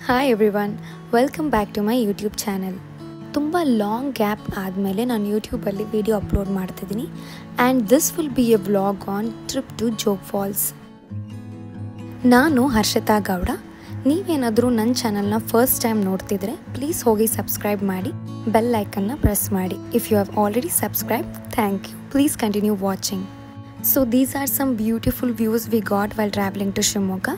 Hi everyone, welcome back to my YouTube channel. ತುಂಬ long gap ಆದಮೇಲೆ ನಾನು ಯೂಟ್ಯೂಬಲ್ಲಿ ವಿಡಿಯೋ ಅಪ್ಲೋಡ್ ಮಾಡ್ತಿದ್ದೀನಿ and this will be a vlog on trip to Jog Falls. ನಾನು ಹರ್ಷಿತಾ ಗೌಡ. ನೀವೇನಾದರೂ ನನ್ನ ಚಾನಲ್ನ ಫಸ್ಟ್ ಟೈಮ್ ನೋಡ್ತಿದ್ರೆ ಪ್ಲೀಸ್ ಹೋಗಿ ಸಬ್ಸ್ಕ್ರೈಬ್ ಮಾಡಿ, ಬೆಲ್ ಐಕನ್ನ ಪ್ರೆಸ್ ಮಾಡಿ. If you have already subscribe, thank you. Please continue watching. So these are some beautiful views we got while traveling to Shimoga.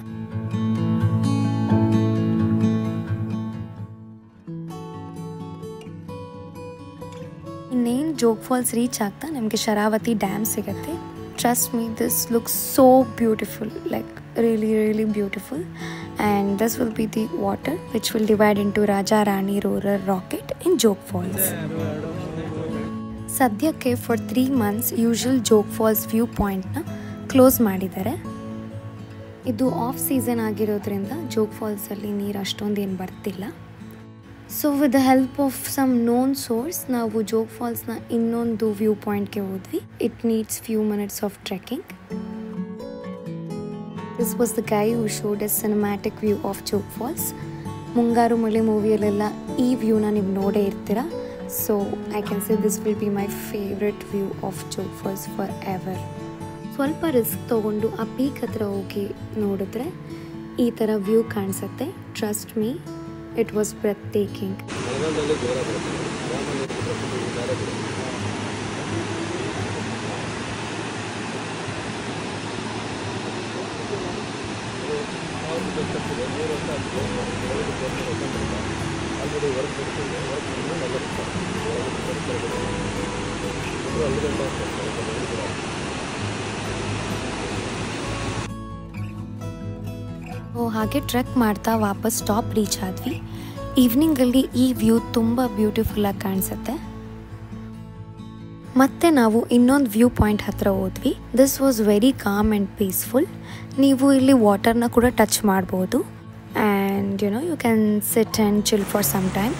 ಇನ್ನೇನು ಜೋಗ್ ಫಾಲ್ಸ್ ರೀಚ್ ಆಗ್ತಾ ನಮಗೆ ಶರಾವತಿ ಡ್ಯಾಮ್ ಸಿಗುತ್ತೆ. Trust me, this looks so beautiful, like really beautiful, and this will be the water which will divide into Raja Rani Roller Rocket in Jog Falls. ಸದ್ಯಕ್ಕೆ for 3 months usual Jog Falls view ಪಾಯಿಂಟ್ನ close ಮಾಡಿದ್ದಾರೆ. ಇದು of season ಆಗಿರೋದ್ರಿಂದ ಜೋಗ್ ಫಾಲ್ಸಲ್ಲಿ ನೀರು ಅಷ್ಟೊಂದೇನು ಬರ್ತಿಲ್ಲ. So with the help of some known source ನಾವು ಜೋಗ್ ಫಾಲ್ಸ್ನ ಇನ್ನೊಂದು ವ್ಯೂ ಪಾಯಿಂಟ್ಗೆ ಹೋದ್ವಿ. It needs few minutes of trekking. This was the guy who showed a cinematic view of Jog Falls. Mungaru Male ಮೂವಿಯಲ್ಲೆಲ್ಲ ಈ ವ್ಯೂನ ನೀವು ನೋಡೇ ಇರ್ತೀರ. So I can say this will be my favorite view of Jog Falls forever. ಸ್ವಲ್ಪ risk ತೊಗೊಂಡು ಆ peak ಹತ್ರ ಹೋಗಿ ನೋಡಿದ್ರೆ ಈ ಥರ ವ್ಯೂ ಕಾಣಿಸುತ್ತೆ. Trust me, it was breathtaking. ಹಾಗೆ ಟ್ರೆಕ್ ಮಾಡ್ತಾ ವಾಪಸ್ ಟಾಪ್ ರೀಚ್ ಆದ್ವಿ. ಈವ್ನಿಂಗಲ್ಲಿ ಈ ವ್ಯೂ ತುಂಬ ಬ್ಯೂಟಿಫುಲ್ಲಾಗಿ ಕಾಣಿಸುತ್ತೆ. ಮತ್ತೆ ನಾವು ಇನ್ನೊಂದು ವ್ಯೂ ಪಾಯಿಂಟ್ ಹತ್ರ ಹೋದ್ವಿ. This was very calm and peaceful. ನೀವು ಇಲ್ಲಿ ವಾಟರ್ನ ಕೂಡ ಟಚ್ ಮಾಡ್ಬೋದು and you can sit and chill for some time.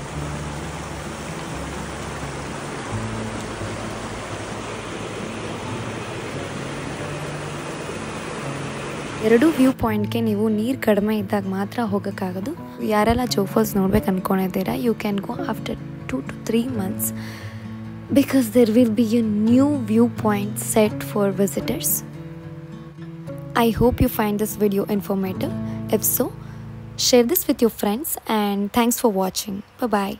ಎರಡು ವ್ಯೂ ಪಾಯಿಂಟ್ಗೆ ನೀವು ನೀರು ಕಡಿಮೆ ಇದ್ದಾಗ ಮಾತ್ರ ಹೋಗೋಕ್ಕಾಗೋದು. ಯಾರೆಲ್ಲ ಜೋಗ್ ಫಾಲ್ಸ್ ನೋಡ್ಬೇಕು ಅಂದ್ಕೊಂಡಿದ್ದೀರಾ, you can go after 2 to 3 months because there will be a new viewpoint set for visitors. I hope you find this video informative. If so, share this with your friends and thanks for watching. Bye bye.